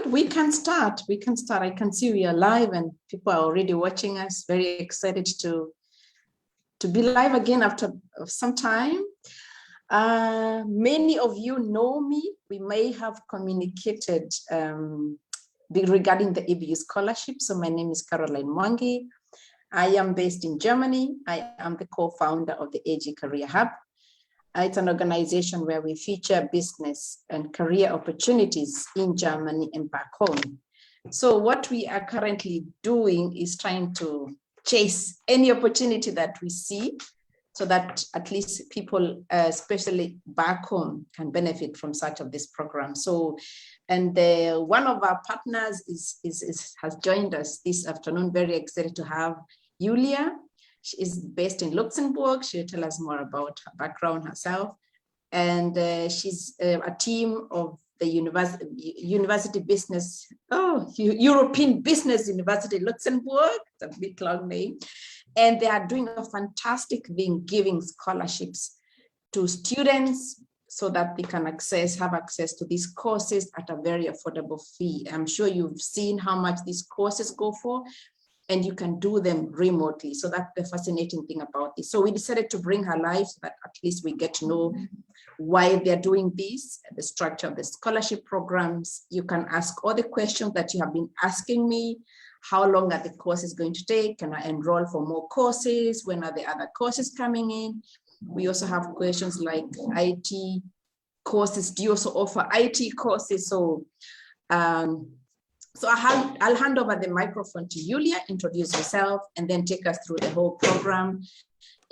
Good, we can start. We can start. I can see we are live and people are already watching us. Very excited to be live again after some time. Many of you know me. We may have communicated regarding the EBU scholarship. So my name is Caroline Mwangi. I am based in Germany. I am the co-founder of the AG Career Hub. It's an organization where we feature business and career opportunities in Germany and back home. So what we are currently doing is trying to chase any opportunity that we see so that at least people, especially back home, can benefit from such of this program. So, and one of our partners has joined us this afternoon. Very excited to have Julia. She is based in Luxembourg. She'll tell us more about her background herself. And she's a team of the University Business, European Business University Luxembourg. It's a big long name. And they are doing a fantastic thing, giving scholarships to students so that they can have access to these courses at a very affordable fee. I'm sure you've seen how much these courses go for, and you can do them remotely. So that's the fascinating thing about this. So we decided to bring her live so that at least we get to know why they're doing this, the structure of the scholarship programs. You can ask all the questions that you have been asking me. How long are the courses going to take? Can I enroll for more courses? When are the other courses coming in? We also have questions like IT courses. Do you also offer IT courses? So, I'll hand over the microphone to Julia, introduce yourself, and then take us through the whole program.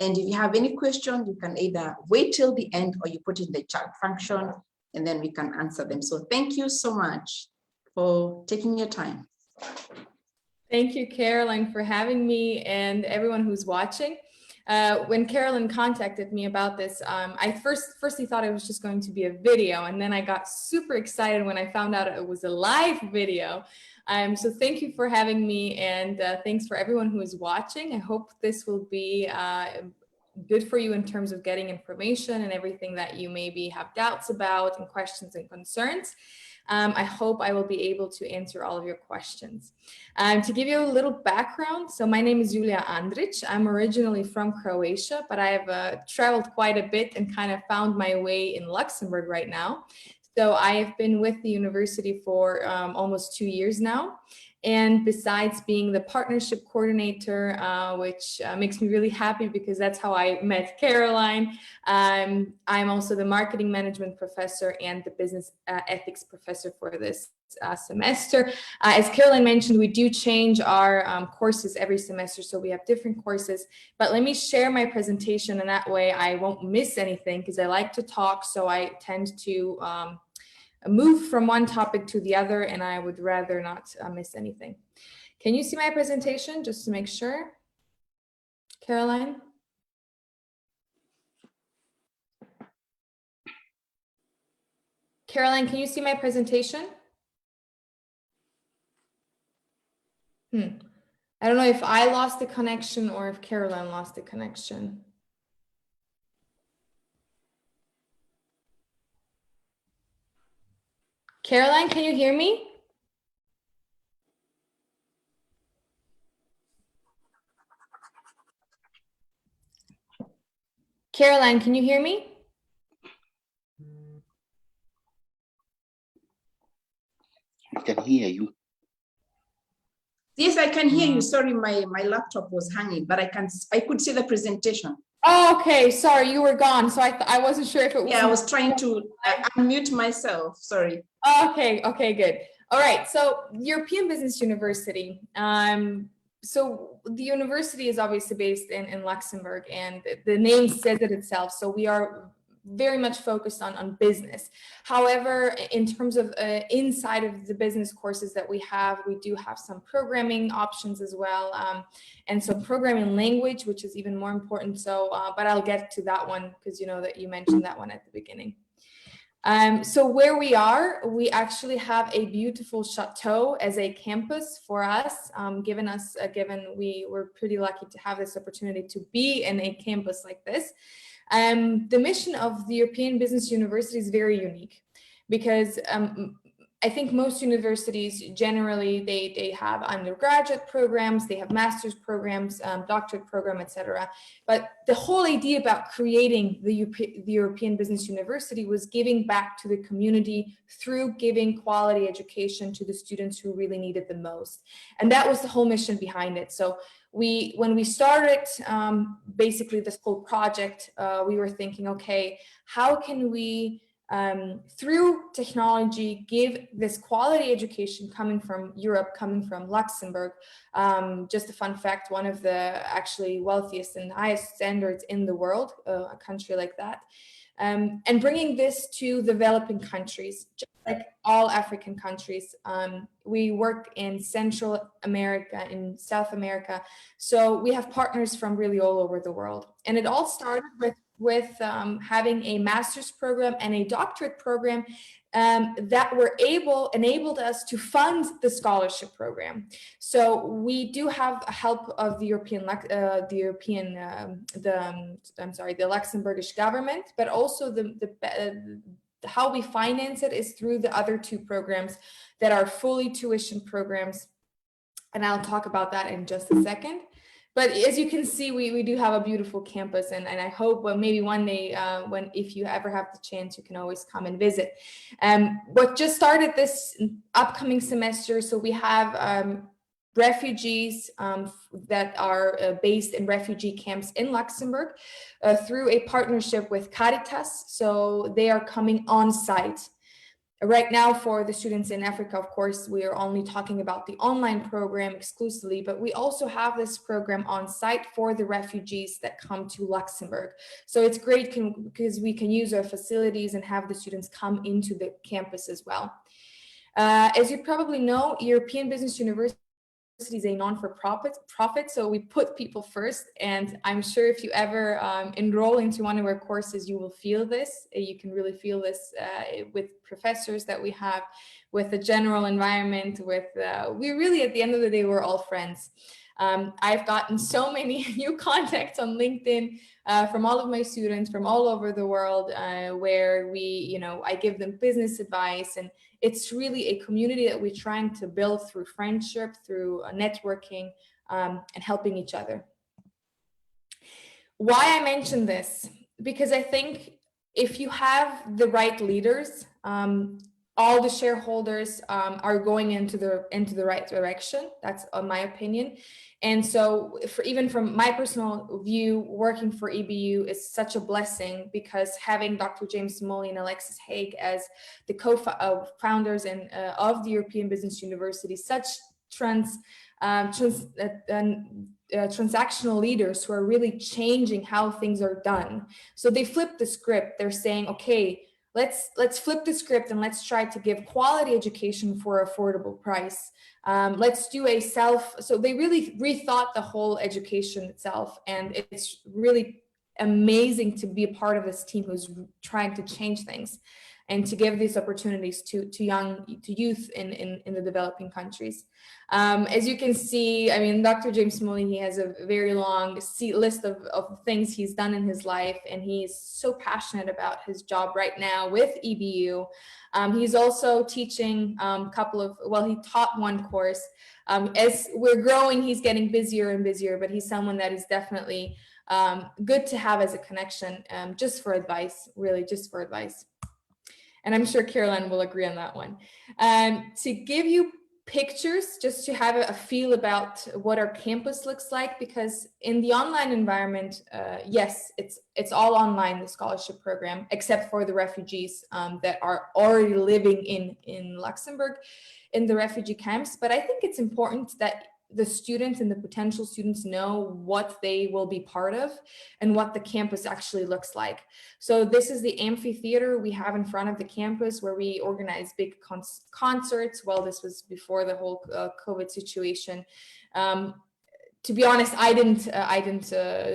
And if you have any question, you can either wait till the end or you put it in the chat function, and then we can answer them. So thank you so much for taking your time. Thank you, Caroline, for having me and everyone who's watching. When Caroline contacted me about this, I firstly thought it was just going to be a video, and then I got super excited when I found out it was a live video. So thank you for having me, and thanks for everyone who is watching. I hope this will be good for you in terms of getting information and everything that you maybe have doubts about and questions and concerns. I hope I will be able to answer all of your questions. To give you a little background, so my name is Julia Andrić. I'm originally from Croatia, but I've traveled quite a bit and kind of found my way in Luxembourg right now. So I have been with the university for almost 2 years now. And besides being the partnership coordinator, which makes me really happy because that's how I met Caroline, I'm also the marketing management professor and the business ethics professor for this semester. As Caroline mentioned, we do change our courses every semester, so we have different courses. But let me share my presentation, and that way I won't miss anything because I like to talk, so I tend to move from one topic to the other, and I would rather not miss anything. Can you see my presentation just to make sure? Caroline? Caroline, can you see my presentation? I don't know if I lost the connection or if Caroline lost the connection. Caroline, can you hear me? Caroline, can you hear me? I can hear you. Yes, I can hear you. Sorry, my laptop was hanging, but I could see the presentation. Oh, okay. Sorry, you were gone. So I wasn't sure if it was. Yeah, I was trying to unmute myself. Sorry. Okay, good. All right. So European Business University. So the university is obviously based in Luxembourg, and the name says it itself. So we are very much focused on business. However, in terms of inside of the business courses that we do have some programming options as well, and some programming language, which is even more important. So, but I'll get to that one because you know that you mentioned that one at the beginning. So where we are, we actually have a beautiful chateau as a campus for us, given we were pretty lucky to have this opportunity to be in a campus like this. The mission of the European Business University is very unique because I think most universities generally, they have undergraduate programs, they have master's programs, doctorate program, etc. But the whole idea about creating the European Business University was giving back to the community through giving quality education to the students who really need it the most. And that was the whole mission behind it. So when we started basically this whole project, we were thinking, okay, how can we through technology give this quality education coming from Europe, coming from Luxembourg? Just a fun fact, one of the actually wealthiest and highest standards in the world, a country like that, and bringing this to developing countries, just like all African countries. We work in Central America, in South America, so we have partners from really all over the world. And it all started with having a master's program and a doctorate program that enabled us to fund the scholarship program. So we do have help of the the Luxembourgish government, but also how we finance it is through the other two programs that are fully tuition programs. And I'll talk about that in just a second. But as you can see, we do have a beautiful campus, and I hope, well, maybe one day, if you ever have the chance, you can always come and visit. What just started this upcoming semester, so we have refugees that are based in refugee camps in Luxembourg through a partnership with Caritas. So they are coming on site. Right now, for the students in Africa, of course, we are only talking about the online program exclusively, but we also have this program on site for the refugees that come to Luxembourg. So it's great because we can use our facilities and have the students come into the campus as well. As you probably know, European Business University is a non-for-profit, so we put people first. And I'm sure if you ever enroll into one of our courses, you will feel this. You can really feel this with professors that we have, with the general environment, with we really, at the end of the day, we're all friends. I've gotten so many new contacts on LinkedIn from all of my students from all over the world, where I give them business advice, and it's really a community that we're trying to build through friendship, through networking, and helping each other. Why I mention this? Because I think if you have the right leaders, all the shareholders are going into the right direction. That's my opinion. And so even from my personal view, working for EBU is such a blessing, because having Dr. James Smalley and Alexis Haig as the co-founders of the European Business University, such transactional leaders who are really changing how things are done. So they flip the script. They're saying, okay, let's flip the script and let's try to give quality education for affordable price. Let's do so they really rethought the whole education itself. And it's really amazing to be a part of this team who's trying to change things and to give these opportunities to youth in the developing countries. As you can see, I mean, Dr. James Smalley, he has a very long list of things he's done in his life, and he's so passionate about his job right now with EBU. He's also teaching he taught one course. As we're growing, he's getting busier and busier, but he's someone that is definitely good to have as a connection, just for advice, really just for advice. And I'm sure Caroline will agree on that one. To give you pictures, just to have a feel about what our campus looks like, because in the online environment, yes, it's all online, the scholarship program, except for the refugees that are already living in Luxembourg in the refugee camps. But I think it's important that the students and the potential students know what they will be part of and what the campus actually looks like. So this is the amphitheater we have in front of the campus, where we organize big concerts. Well, this was before the whole COVID situation. To be honest, I didn't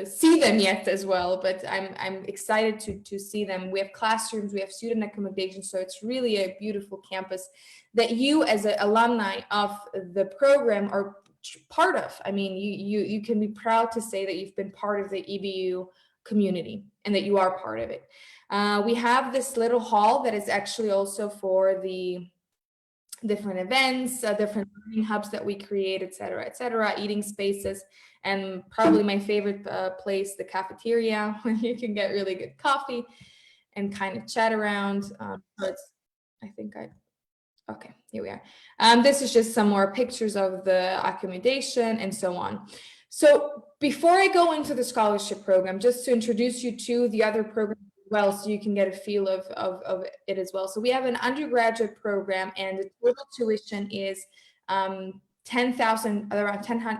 see them yet as well, but I'm excited to see them. We have classrooms, we have student accommodation, so it's really a beautiful campus that you, as an alumni of the program, are part of. I mean, you can be proud to say that you've been part of the EBU community and that you are part of it. We have this little hall that is actually also for the different events, different learning hubs that we create, et cetera, eating spaces, and probably my favorite place, the cafeteria, where you can get really good coffee and kind of chat around. Okay, here we are. This is just some more pictures of the accommodation and so on. So before I go into the scholarship program, just to introduce you to the other programs as well, so you can get a feel of it as well. So we have an undergraduate program, and the total tuition is 10,000, around 10,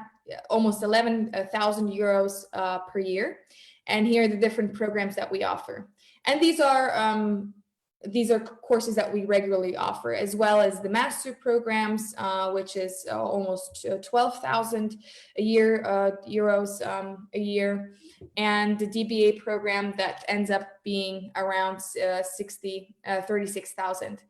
almost 11,000 euros per year. And here are the different programs that we offer. And these are courses that we regularly offer, as well as the master programs, which is almost 12,000 a year, euros a year, and the DBA program that ends up being around 36,000.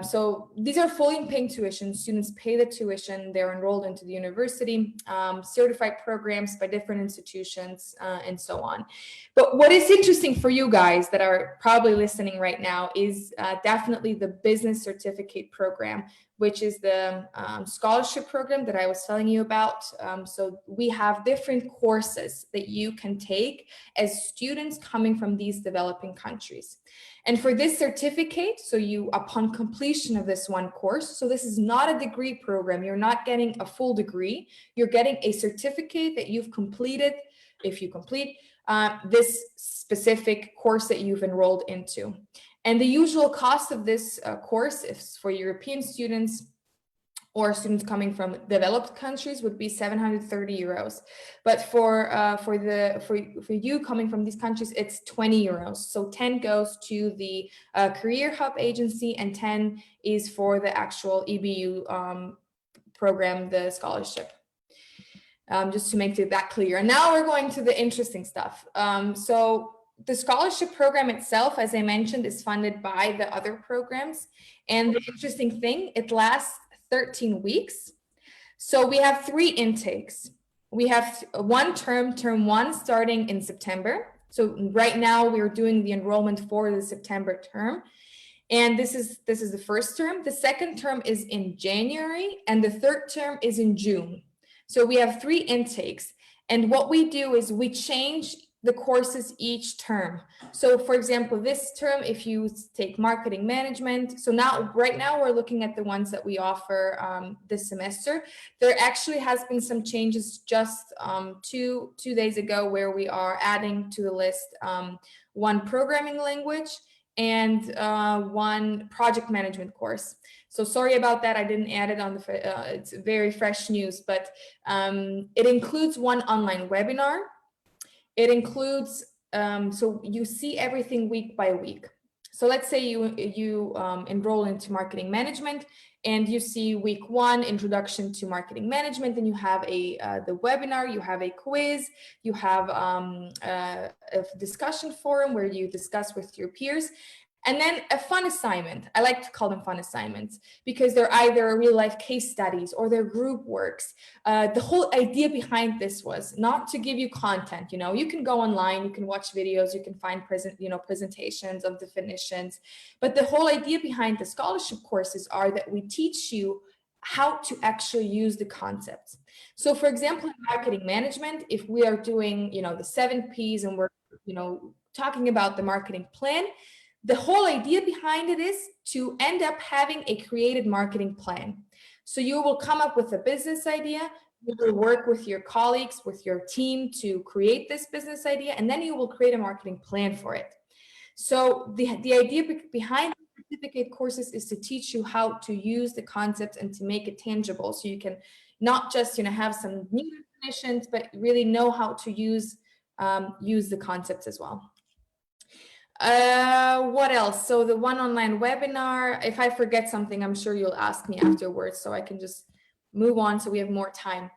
So these are fully paying tuition. Students pay the tuition, they're enrolled into the university, certified programs by different institutions, and so on. But what is interesting for you guys that are probably listening right now is definitely the business certificate program, which is the scholarship program that I was telling you about. So we have different courses that you can take as students coming from these developing countries. And for this certificate, so you, upon completion of this one course, so this is not a degree program, you're not getting a full degree, you're getting a certificate that you've completed, if you complete this specific course that you've enrolled into. And the usual cost of this course is for European students or students coming from developed countries would be 730 euros. But for you coming from these countries, it's 20 euros. So 10 goes to the Career Hub agency, and 10 is for the actual EBU program, the scholarship. Just to make that clear. And now we're going to the interesting stuff. So the scholarship program itself, as I mentioned, is funded by the other programs. And the interesting thing, it lasts 13 weeks. So we have 3 intakes. We have one term 1 starting in September. So right now we're doing the enrollment for the September term. And this is the first term. The second term is in January, and the third term is in June. So we have 3 intakes. And what we do is we change the courses each term. So for example, this term, if you take marketing management, so now right now we're looking at the ones that we offer this semester. There actually has been some changes just two days ago, where we are adding to the list one programming language and one project management course. So sorry about that, I didn't add it on the, it's very fresh news, but it includes one online webinar. It includes, so you see everything week by week. So let's say you enroll into marketing management, and you see week 1, introduction to marketing management, and you have the webinar, you have a quiz, you have a discussion forum where you discuss with your peers. And then a fun assignment. I like to call them fun assignments because they're either real life case studies or they're group works. The whole idea behind this was not to give you content. You know, you can go online, you can watch videos, you can find presentations of definitions. But the whole idea behind the scholarship courses are that we teach you how to actually use the concepts. So for example, in marketing management, if we are doing, the 7 Ps and we're, talking about the marketing plan, the whole idea behind it is to end up having a created marketing plan. So you will come up with a business idea, you will work with your colleagues, with your team to create this business idea, and then you will create a marketing plan for it. So the idea behind the certificate courses is to teach you how to use the concepts and to make it tangible. So you can not just have some new definitions, but really know how to use the concepts as well. What else? So the one online webinar, if I forget something, I'm sure you'll ask me afterwards, so I can just move on so we have more time.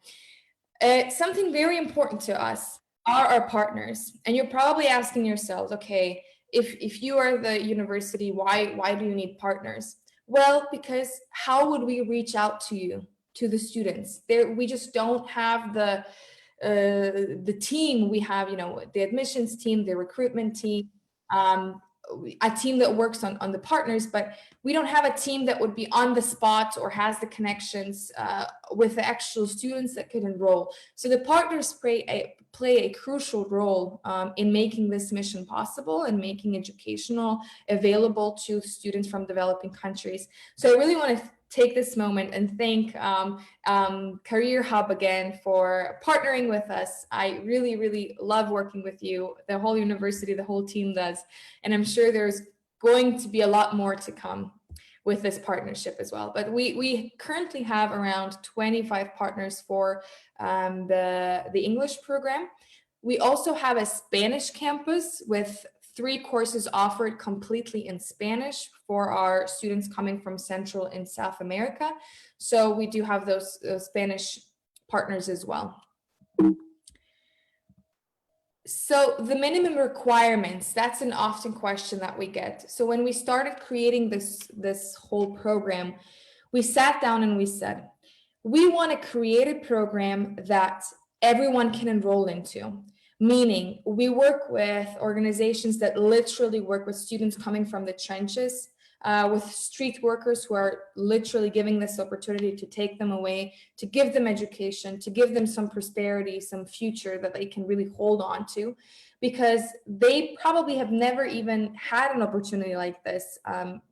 Something very important to us are our partners. And you're probably asking yourselves, okay, if you are the university, why do you need partners? Well, because how would we reach out to you, to the students? We just don't have the team. We have, the admissions team, the recruitment team. a team that works on the partners, but we don't have a team that would be on the spot or has the connections with the actual students that could enroll. So the partners play a crucial role in making this mission possible and making educational available to students from developing countries. So I really want to take this moment and thank Career Hub again for partnering with us. I really, really love working with you, the whole university, the whole team does. And I'm sure there's going to be a lot more to come with this partnership as well. But we currently have around 25 partners for the English program. We also have a Spanish campus with 3 courses offered completely in Spanish for our students coming from Central and South America. So we do have those Spanish partners as well. So the minimum requirements, that's an often question that we get. So when we started creating this whole program, we sat down and we said, we want to create a program that everyone can enroll into. Meaning we work with organizations that literally work with students coming from the trenches, with street workers who are literally giving this opportunity to take them away, to give them education, to give them some prosperity, some future that they can really hold on to, because they probably have never even had an opportunity like this,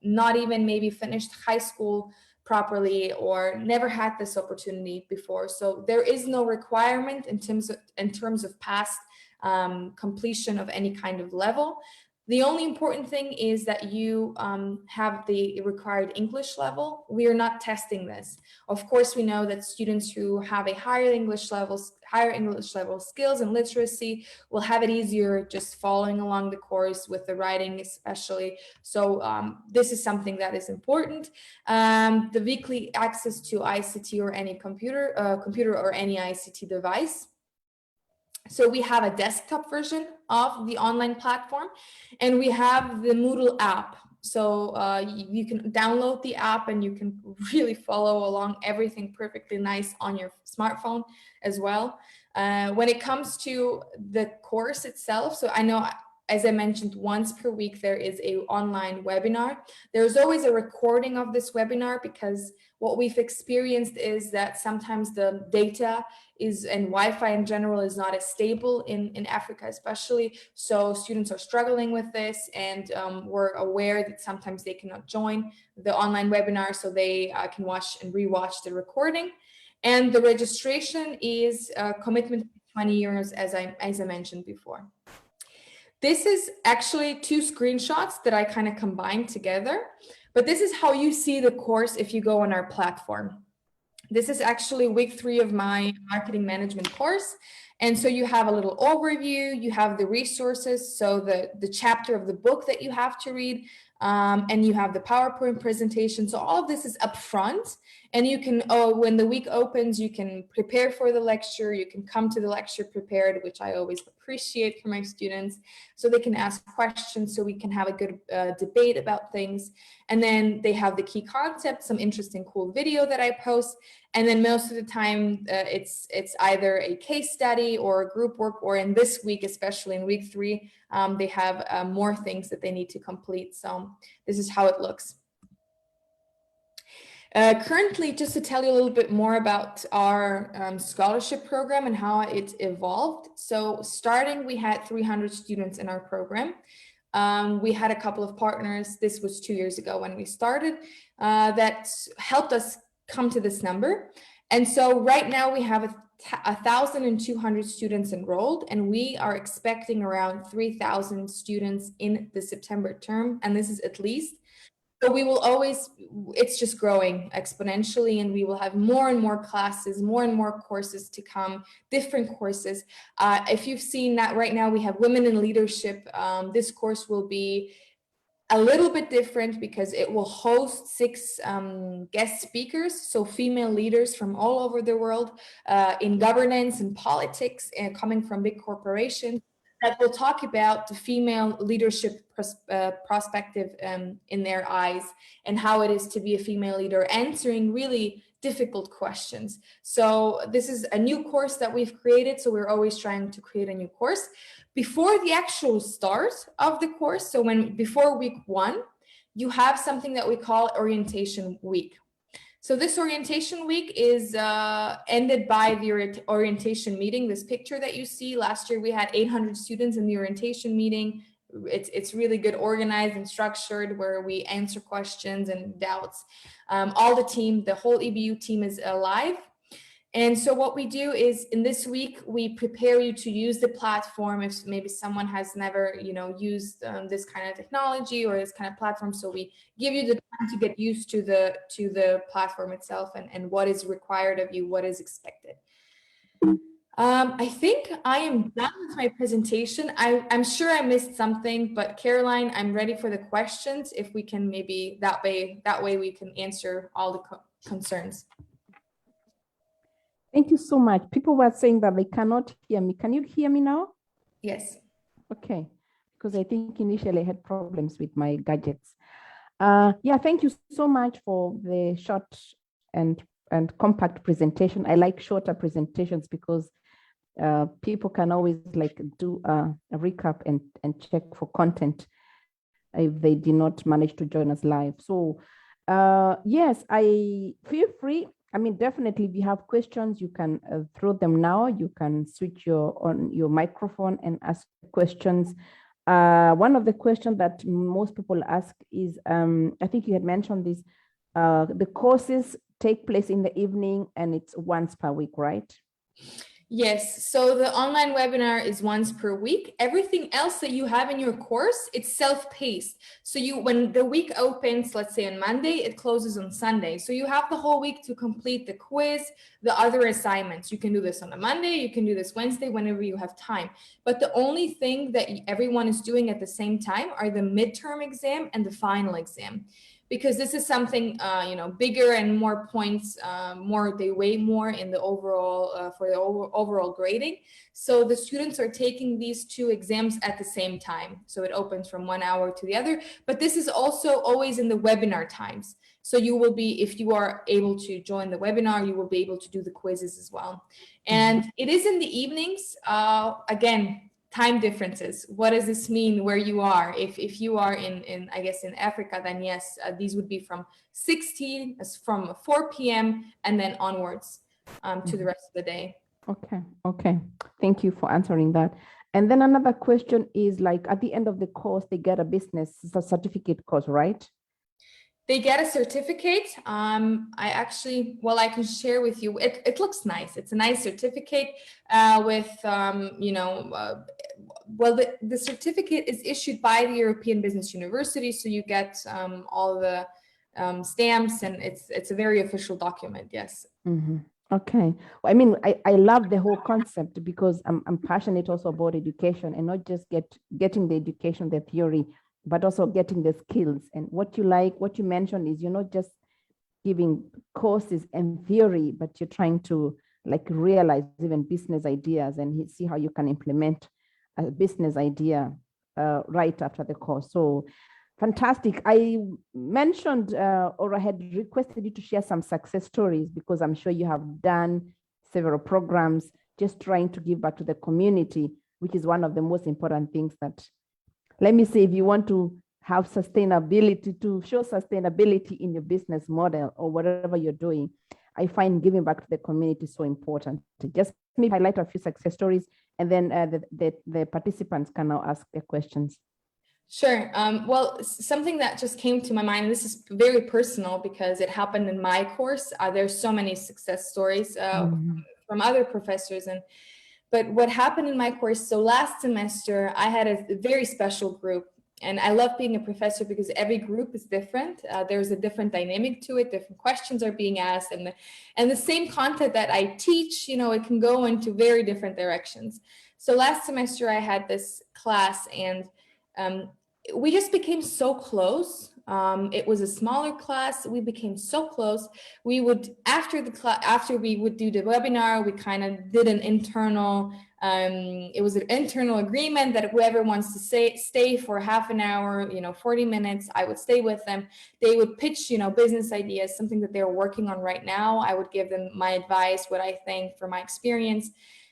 not even maybe finished high school properly or never had this opportunity before. So there is no requirement in terms of past completion of any kind of level. The only important thing is that you have the required English level. We are not testing this. Of course, we know that students who have a higher English level skills and literacy will have it easier just following along the course with the writing especially. So this is something that is important. The weekly access to ICT or any computer or any ICT device. So we have a desktop version of the online platform, and we have the Moodle app. So you can download the app and you can really follow along everything perfectly nice on your smartphone as well. When it comes to the course itself, so I know, as I mentioned, once per week, there is an online webinar. There's always a recording of this webinar because what we've experienced is that sometimes the data and Wi-Fi in general is not as stable in Africa, especially. So students are struggling with this, and we're aware that sometimes they cannot join the online webinar, so they can watch and rewatch the recording. And the registration is a commitment to 20 euros, as I mentioned before. This is actually 2 screenshots that I kind of combined together, but this is how you see the course if you go on our platform. This is actually week 3 of my marketing management course. And so you have a little overview, you have the resources, so the chapter of the book that you have to read, and you have the PowerPoint presentation. So all of this is up front, and you can, when the week opens, you can prepare for the lecture, you can come to the lecture prepared, which I always appreciate for my students, so they can ask questions, so we can have a good debate about things. And then they have the key concepts, some interesting cool video that I post. And then most of the time it's either a case study or a group work, or in this week, especially in week 3, they have more things that they need to complete. So this is how it looks. Currently, just to tell you a little bit more about our scholarship program and how it evolved. So starting, we had 300 students in our program. We had a couple of partners, this was 2 years ago when we started, that helped us come to this number. And so right now we have 1,200 students enrolled, and we are expecting around 3,000 students in the September term, and this is at least. So we will always, it's just growing exponentially, and we will have more and more classes, more and more courses to come, different courses. If you've seen that right now, we have Women in Leadership. This course will be a little bit different because it will host 6 guest speakers, so female leaders from all over the world in governance and politics, and coming from big corporations, that will talk about the female leadership perspective in their eyes, and how it is to be a female leader, answering really difficult questions. So this is a new course that we've created. So we're always trying to create a new course. Before the actual start of the course, so before week 1, you have something that we call orientation week. So this orientation week is ended by the orientation meeting. This picture that you see, last year we had 800 students in the orientation meeting. It's really good, organized and structured, where we answer questions and doubts. All the team, the whole EBU team is alive. And so what we do is, in this week, we prepare you to use the platform if maybe someone has never, used this kind of technology or this kind of platform. So we give you the time to get used to the platform itself and what is required of you, what is expected. I think I am done with my presentation. I'm sure I missed something, but Caroline, I'm ready for the questions. If we can maybe that way we can answer all the concerns. Thank you so much. People were saying that they cannot hear me. Can you hear me now? Yes. Okay, because I think initially I had problems with my gadgets. Yeah, thank you so much for the short and compact presentation. I like shorter presentations because people can always do a recap and check for content if they did not manage to join us live. So yes, I feel free. I mean, definitely, if you have questions, you can throw them now. You can switch on your microphone and ask questions. One of the questions that most people ask is, I think you had mentioned this, the courses take place in the evening and it's once per week, right? Yes, so the online webinar is once per week. Everything else that you have in your course, it's self-paced. So when the week opens, let's say on Monday, it closes on Sunday. So you have the whole week to complete the quiz, the other assignments. You can do this on a Monday, you can do this Wednesday, whenever you have time. But the only thing that everyone is doing at the same time are the midterm exam and the final exam. Because this is something, bigger and more points, they weigh more in the overall, for the overall grading. So the students are taking these 2 exams at the same time. So it opens from 1 hour to the other, but this is also always in the webinar times. So you will be, if you are able to join the webinar, you will be able to do the quizzes as well. And it is in the evenings, again, time differences. What does this mean where you are? If you are in I guess in Africa, then yes, these would be from 4 p.m. and then onwards to the rest of the day. Okay. Thank you for answering that. And then another question is, at the end of the course, they get a business certificate course, right? They get a certificate. I can share with you. It looks nice. It's a nice certificate with, the certificate is issued by the European Business University. So you get all the stamps, and it's a very official document. Yes. Mm-hmm. Okay. Well, I mean, I love the whole concept because I'm passionate also about education, and not just getting the education, the theory, but also getting the skills. And what you mentioned is you're not just giving courses and theory, but you're trying to realize even business ideas and see how you can implement a business idea right after the course. So fantastic. I mentioned or I had requested you to share some success stories because I'm sure you have done several programs just trying to give back to the community, which is one of the most important things that, let me say, if you want to have sustainability, to show sustainability in your business model or whatever you're doing, I find giving back to the community so important. Just maybe highlight a few success stories, and then the participants can now ask their questions. Sure. Well, something that just came to my mind, this is very personal because it happened in my course. There's so many success stories from other professors, but what happened in my course, so last semester, I had a very special group, and I love being a professor because every group is different. There's a different dynamic to it, different questions are being asked, and the same content that I teach, it can go into very different directions. So last semester, I had this class, and we just became so close. It was a smaller class. We became so close. We would, after we would do the webinar, we kind of did an internal It was an internal agreement that whoever wants to stay for half an hour, 40 minutes, I would stay with them. They would pitch, business ideas, something that they're working on right now. I would give them my advice, what I think from my experience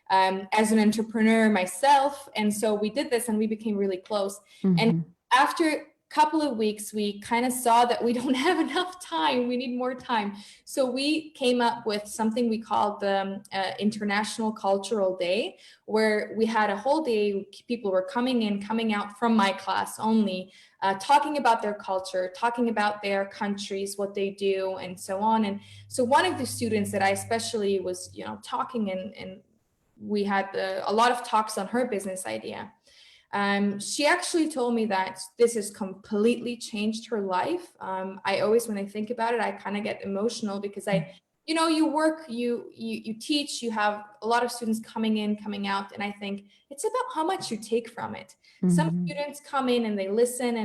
as an entrepreneur myself. And so we did this and we became really close. And after couple of weeks, we kind of saw that we don't have enough time. We need more time. So we came up with something we called the International Cultural Day, where we had a whole day. People were coming out from my class only, talking about their culture, talking about their countries, what they do, and so on. And so one of the students that I especially was, talking and we had a lot of talks on her business idea. She actually told me that this has completely changed her life. I always, when I think about it, I kind of get emotional because you work, you teach, you have a lot of students coming in, coming out. And I think it's about how much you take from it. Some students come in and they listen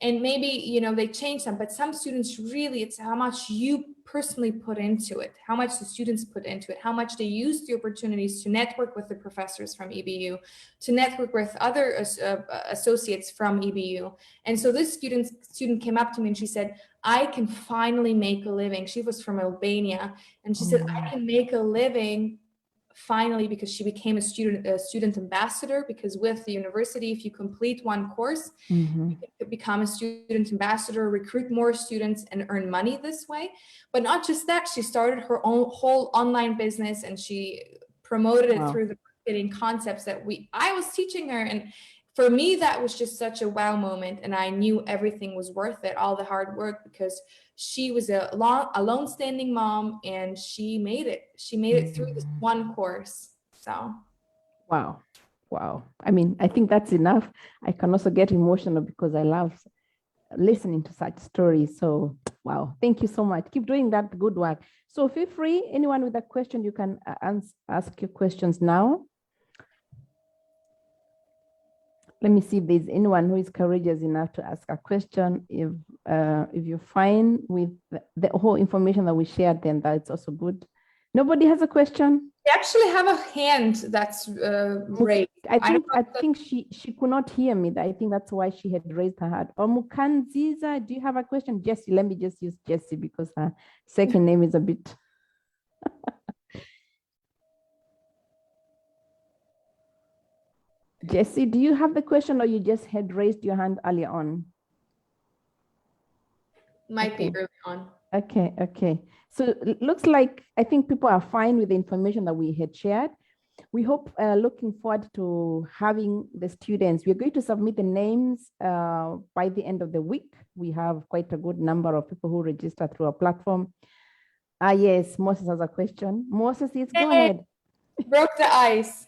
and maybe, they change them, but some students really, it's how much you personally put into it, how much the students put into it, how much they use the opportunities to network with the professors from EBU, to network with other associates from EBU. And so this student came up to me and she said, I can finally make a living. She was from Albania. And she said, I can make a living finally, because she became a student ambassador, because with the university, if you complete one course, you can become a student ambassador, recruit more students and earn money this way. But not just that, she started her own whole online business and she promoted it through the marketing concepts that I was teaching her. And for me, that was just such a wow moment. And I knew everything was worth it, all the hard work, because she was a lone standing mom and she made it. She made it through this one course. So. Wow. I mean, I think that's enough. I can also get emotional because I love listening to such stories. So, wow. Thank you so much. Keep doing that good work. So feel free, anyone with a question, you can ask your questions now. Let me see if there's anyone who is courageous enough to ask a question. If you're fine with the whole information that we shared, then that's also good. Nobody has a question? We actually have a hand that's raised. I think she could not hear me. I think that's why she had raised her hand. Or Mukanziza, do you have a question? Jessie, let me just use Jessie because her second name is a bit. Jessie, do you have the question or you just had raised your hand earlier on? Might be early on. Okay. So it looks like, I think people are fine with the information that we had shared. We hope, looking forward to having the students. We're going to submit the names by the end of the week. We have quite a good number of people who register through our platform. Yes, Moses has a question. Moses, yes, go ahead. Broke the ice.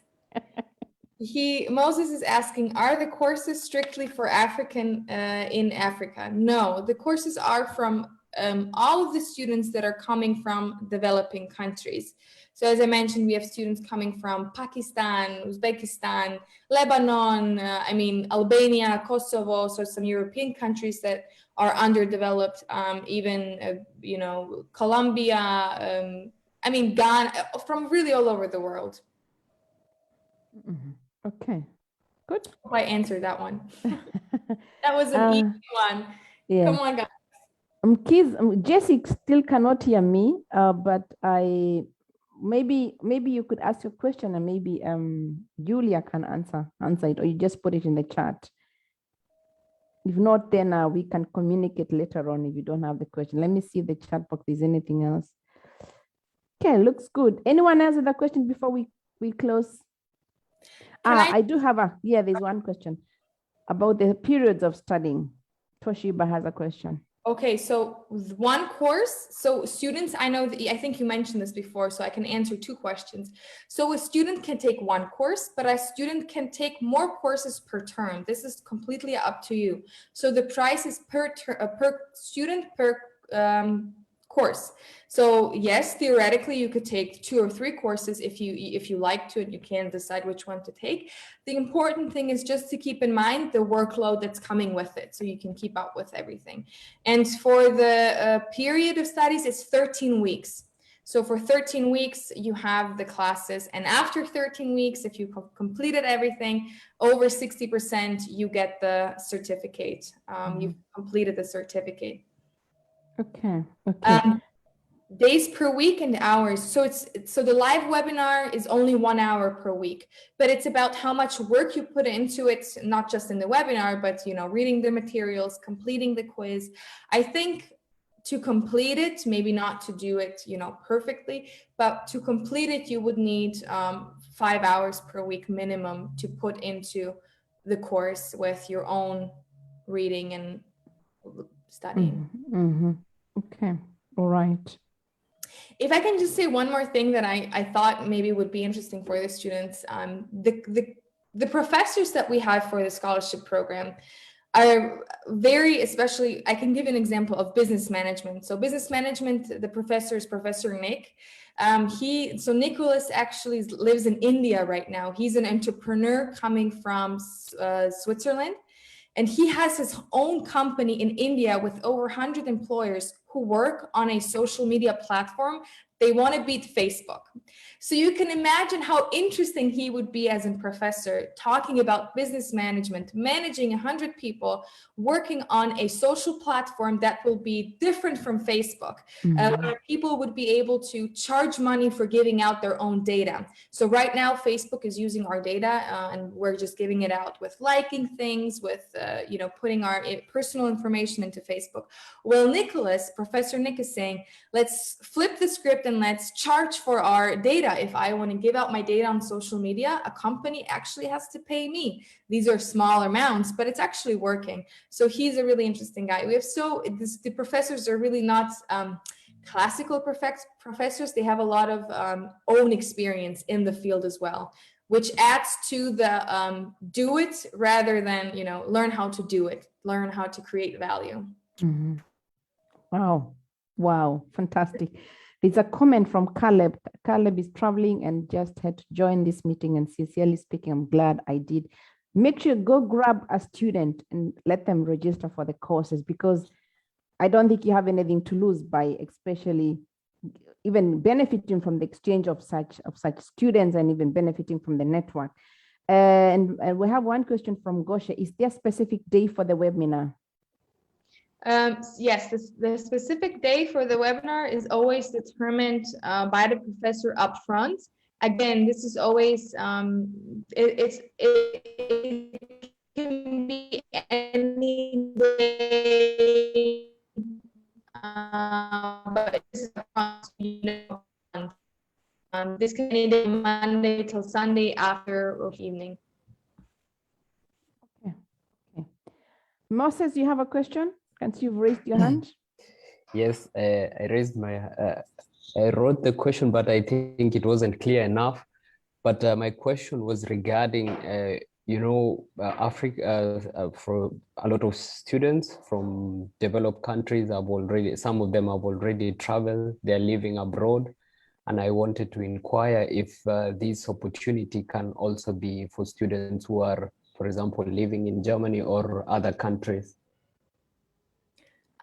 Moses is asking, are the courses strictly for African in Africa? No, the courses are from all of the students that are coming from developing countries. So as I mentioned, we have students coming from Pakistan, Uzbekistan, Lebanon, Albania, Kosovo, so some European countries that are underdeveloped, even, Colombia, Ghana, from really all over the world. Okay, good. Hope I answered that one. That was an easy one. Yeah. Come on, guys. Kids, Jessie still cannot hear me, but maybe you could ask your question and maybe Julia can answer it, or you just put it in the chat. If not, then we can communicate later on if you don't have the question. Let me see the chat box. Is anything else? Okay, looks good. Anyone else with a question before we close? I do have there's one question about the periods of studying. Toshiba has a question. Okay, so one course, so students, I think you mentioned this before, so I can answer two questions. So a student can take one course, but a student can take more courses per term. This is completely up to you. So the price is per student per course. So yes, theoretically you could take 2 or 3 courses if you like to, and you can decide which one to take. The important thing is just to keep in mind the workload that's coming with it, so you can keep up with everything. And for the period of studies, it's 13 weeks. So for 13 weeks, you have the classes. And after 13 weeks, if you completed everything, over 60%, you get the certificate. You've completed the certificate. Okay. Okay. Days per week and hours. So the live webinar is only 1 hour per week, but it's about how much work you put into it, not just in the webinar, but reading the materials, completing the quiz. I think to complete it, maybe not to do it, perfectly, but to complete it, you would need 5 hours per week minimum to put into the course with your own reading and studying. Okay. All right. If I can just say one more thing that I thought maybe would be interesting for the students, the professors that we have for the scholarship program are very, especially, I can give an example of business management. So business management, the professor is Professor Nick. So Nicholas actually lives in India right now. He's an entrepreneur coming from Switzerland. And he has his own company in India with over 100 employers who work on a social media platform. They want to beat Facebook. So you can imagine how interesting he would be as a professor talking about business management, managing 100 people, working on a social platform that will be different from Facebook, where people would be able to charge money for giving out their own data. So right now, Facebook is using our data and we're just giving it out with liking things, with putting our personal information into Facebook. Well, Professor Nick is saying, let's flip the script and let's charge for our data. If I want to give out my data on social media, a company actually has to pay me. These are small amounts, but it's actually working. So he's a really interesting guy. The professors are really not classical professors. They have a lot of own experience in the field as well, which adds to the do it rather than, learn how to do it, learn how to create value. Wow. Fantastic. There's a comment from Caleb. Caleb is traveling and just had to join this meeting, and sincerely speaking, I'm glad I did. Make sure go grab a student and let them register for the courses, because I don't think you have anything to lose by especially even benefiting from the exchange of such students and even benefiting from the network. And we have one question from Gosha. Is there a specific day for the webinar? Yes, the specific day for the webinar is always determined by the professor up front. Again, this is always, it can be any day, but this is this can be any day, Monday till Sunday after or evening. Okay. Moses, you have a question? Can't you raise your hand? Yes, I raised my, I wrote the question, but I think it wasn't clear enough. But my question was regarding, Africa, for a lot of students from developed countries some of them have already traveled, they're living abroad. And I wanted to inquire if this opportunity can also be for students who are, for example, living in Germany or other countries.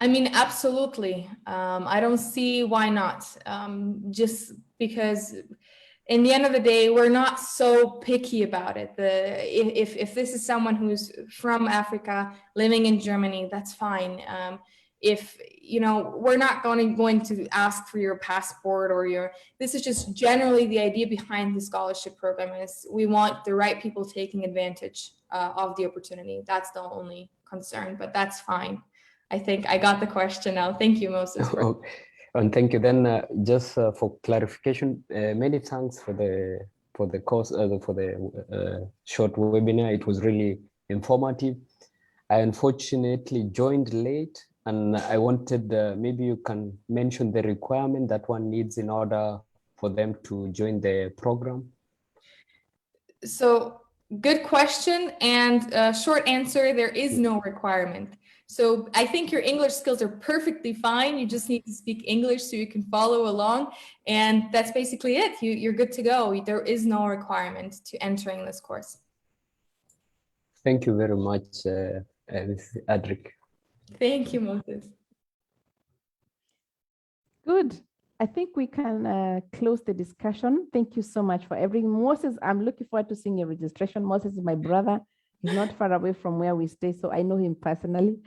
I mean, absolutely. I don't see why not. Just because in the end of the day, we're not so picky about it. If this is someone who's from Africa living in Germany, that's fine. We're not going to ask for your passport or this is just generally the idea behind the scholarship program is we want the right people taking advantage of the opportunity. That's the only concern, but that's fine. I think I got the question now. Thank you, Moses. And thank you. Then just for clarification, many thanks for the course, for the short webinar. It was really informative. I unfortunately joined late, and I wanted, maybe you can mention the requirement that one needs in order for them to join the program. So good question, and short answer, there is no requirement. So I think your English skills are perfectly fine. You just need to speak English so you can follow along. And that's basically it. You're good to go. There is no requirement to entering this course. Thank you very much, Adric. Thank you, Moses. Good. I think we can close the discussion. Thank you so much for everything. Moses, I'm looking forward to seeing your registration. Moses is my brother. He's not far away from where we stay, so I know him personally.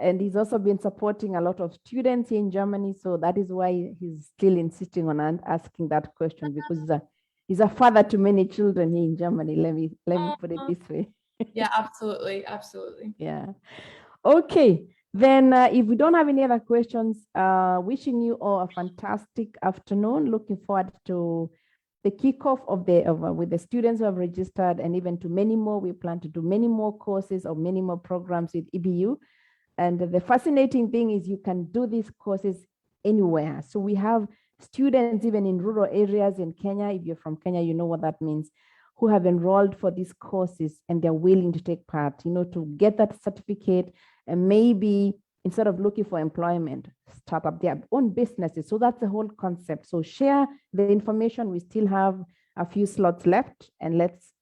And he's also been supporting a lot of students here in Germany. So that is why he's still insisting on asking that question, because he's a father to many children here in Germany. Let me put it this way. Yeah, absolutely. Absolutely. Yeah. Okay. Then if we don't have any other questions, wishing you all a fantastic afternoon. Looking forward to the kickoff with the students who have registered, and even to many more. We plan to do many more courses or many more programs with EBU. And the fascinating thing is you can do these courses anywhere. So we have students even in rural areas in Kenya. If you're from Kenya, you know what that means, who have enrolled for these courses and they're willing to take part, to get that certificate, and maybe instead of looking for employment, start up their own businesses. So that's the whole concept. So share the information. We still have a few slots left, and let's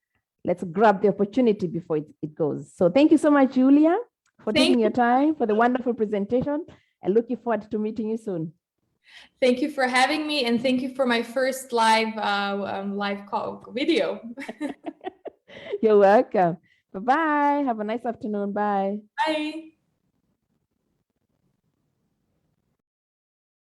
grab the opportunity before it goes. So thank you so much, Julia, for taking your time, for the wonderful presentation, and looking forward to meeting you soon. Thank you for having me, and thank you for my first live call video. You're welcome. Bye-bye. Have a nice afternoon. Bye. Bye.